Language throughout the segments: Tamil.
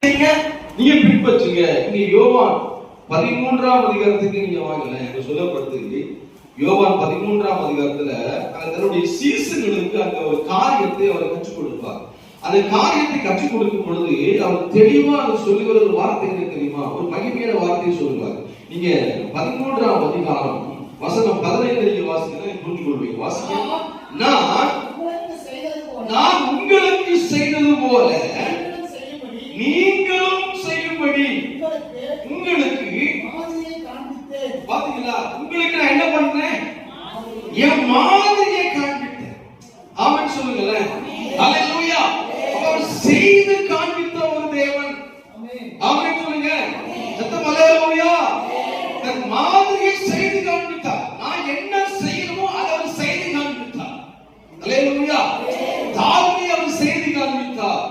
நீங்க பின்பற்றுங்க. இங்க யோவான் 13ஆம் அதிகாரத்துக்கு நீங்க வாங்கல, எனக்கு சொல்லப்படுது. யோவான் 13ஆம் அதிகாரத்துல தன்னுடைய சீசர்களுக்கு அங்க ஒரு காரியத்தை அவர் கற்றுக் கொடுப்பார். அந்த காரியத்தை கற்றுக் கொடுக்கும் பொழுது அவர் தெளிவா அவர் சொல்லுகிற ஒரு வார்த்தை என்ன தெரியுமா? ஒரு மகிமையான வார்த்தையை சொல்லுவார். நீங்க 13ஆம் அதிகாரம் வசனம் 15 நீங்க வாசிக்க புரிந்து கொள்வீங்க. வாசிக்க, நான் உங்களுக்கு செய்தது போல நீங்களும் செய்யும்படி உங்களுக்கு பாத்தீங்களா, உங்களுக்கு நான் என்ன பண்ணேன்? என் மாதிரியை காண்பித்தேன். ஆமென் சொல்லுங்களேன். ஹல்லேலூயா. அவர் செய்து காண்பித்த ஒரு தேவன். ஆமென் சொல்லுங்க. சத்தம் ஹல்லேலூயா. தன் மாதிரியை செய்து காண்பித்தார். நான் என்ன செய்யணுமோ அதை அவர் செய்து காண்பித்தார். ஹல்லேலூயா. தாழ்மையை அவர் செய்து காண்பித்தார்.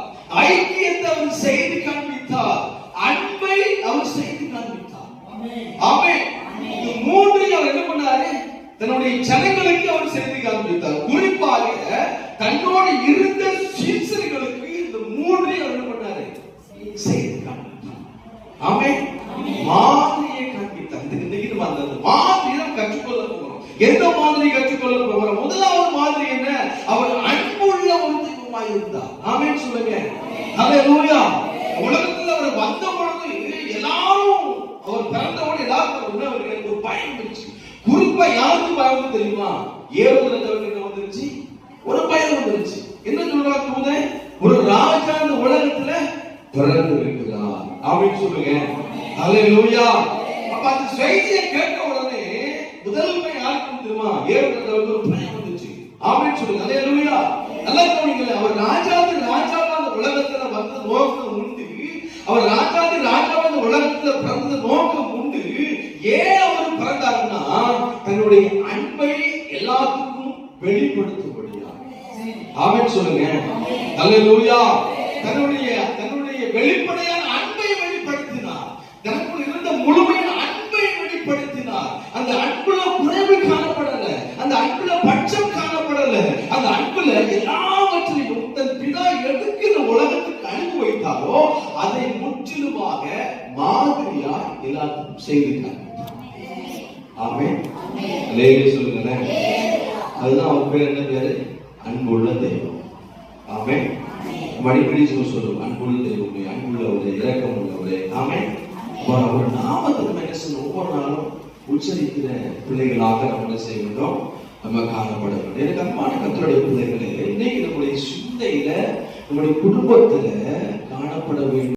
ஐக்கியத்தை அவர் செய்து காண்பித்தார். அன்பை அவர் செய்து காண்பித்தார். ஆமென். இந்த மூன்றையும் அவர் என்ன பண்ணாரு? தன்னுடைய ஜனங்களுக்கு அவர் செய்து காண்பித்தார். குறிப்பாக தன்னோடு இருந்த சீசர்களுக்கு இந்த மூன்றையும் அவர் என்ன பண்ணாரு? செய்து காண்பித்தார். ஆமென். மாதிரியை காண்பித்தார். இன்னைக்கு நம்ம அந்த மாதிரியை கற்றுக்கொள்ள போகிறோம். எந்த மாதிரி கற்றுக்கொள்ள போகிறோம்? முதலாவது மாதிரி என்ன? அவர் அன்புள்ள ஒரு தெய்வமாய் இருந்தார். ஆமென் சொல்லுங்க. ஹல்லேலூயா. உலகத்தில் அவர் வந்த பொழுது எல்லாரும், அவர் பிறந்தவுடன் எல்லாருக்கும் அவருக்கு ஒரு பயம் இருந்துச்சு. குறிப்பா யாருக்கு பயம் தெரியுமா? ஏவுதலுக்கு என்ன வந்துருச்சு? ஒரு பயம் வந்துருச்சு. என்ன சொல்றாங்க? ஒரு ராஜா இந்த உலகத்துல பிறந்து இருக்கிறார் அப்படின்னு சொல்லுங்க. ஹல்லேலூயா. அப்ப அந்த செய்தியை கேட்ட உடனே முதல்மை யாருக்கு தெரியுமா? ஏவுதலுக்கு ஒரு பயம் வந்துச்சு. அப்படின்னு சொல்லுங்க. ஹல்லேலூயா. நல்லா கவனிங்க. அவர் ராஜாவாக அந்த உலகத்துல வந்த நோக்கம் உண்டு. அவர் ராஜாவாக அந்த உலகத்துல பிறந்த நோக்கம் உண்டு. ஏன் அவர் பிறந்தாருன்னா தன்னுடைய அன்பை எல்லாத்துக்கும் வெளிப்படுத்தும்படியா. ஆமென் சொல்லுங்க. ஹல்லேலூயா. தன்னுடைய வெளிப்படையான அன்பை வெளிப்படுத்தினார். தனக்குள் இருந்த முழுமையான அன்பை வெளிப்படுத்தினார். அந்த அன்புல குறைவு காணப்படல, அந்த அன்புல பட்சம் காணப்படல. அந்த அன்புல எல்லாவற்றையும் தன் பிதா எதுக்கு இந்த உலகத்துக்கு அனுப்பி வைத்தாரோ அதை முற்றிலுமாக மாதிரியா எல்லாத்துக்கும் செய்திருக்காங்க. ஆமென். அல்லேலூயா சொல்லுங்க. அதுதான் அவர் பேர். என்ன பேரு? அன்புள்ள தெய்வம். ஆமென். மடிக்கடி சொல்லுவோம், அன்புள்ள தெய்வமே, அன்புள்ளவரே, இரக்கம் உள்ளவரே. ஆமென். அவர் நாமத்துக்கு மனசு ஒவ்வொரு நாளும் உச்சரிக்கிற பிள்ளைகளாக நம்ம செய்ய வேண்டும், நம்ம காணப்பட வேண்டும். எனக்கு அன்பான கர்த்தருடைய பிள்ளைகளே, இன்னைக்கு நம்முடைய சிந்தையில, நம்முடைய குடும்பத்துல காணப்பட வேண்டும்.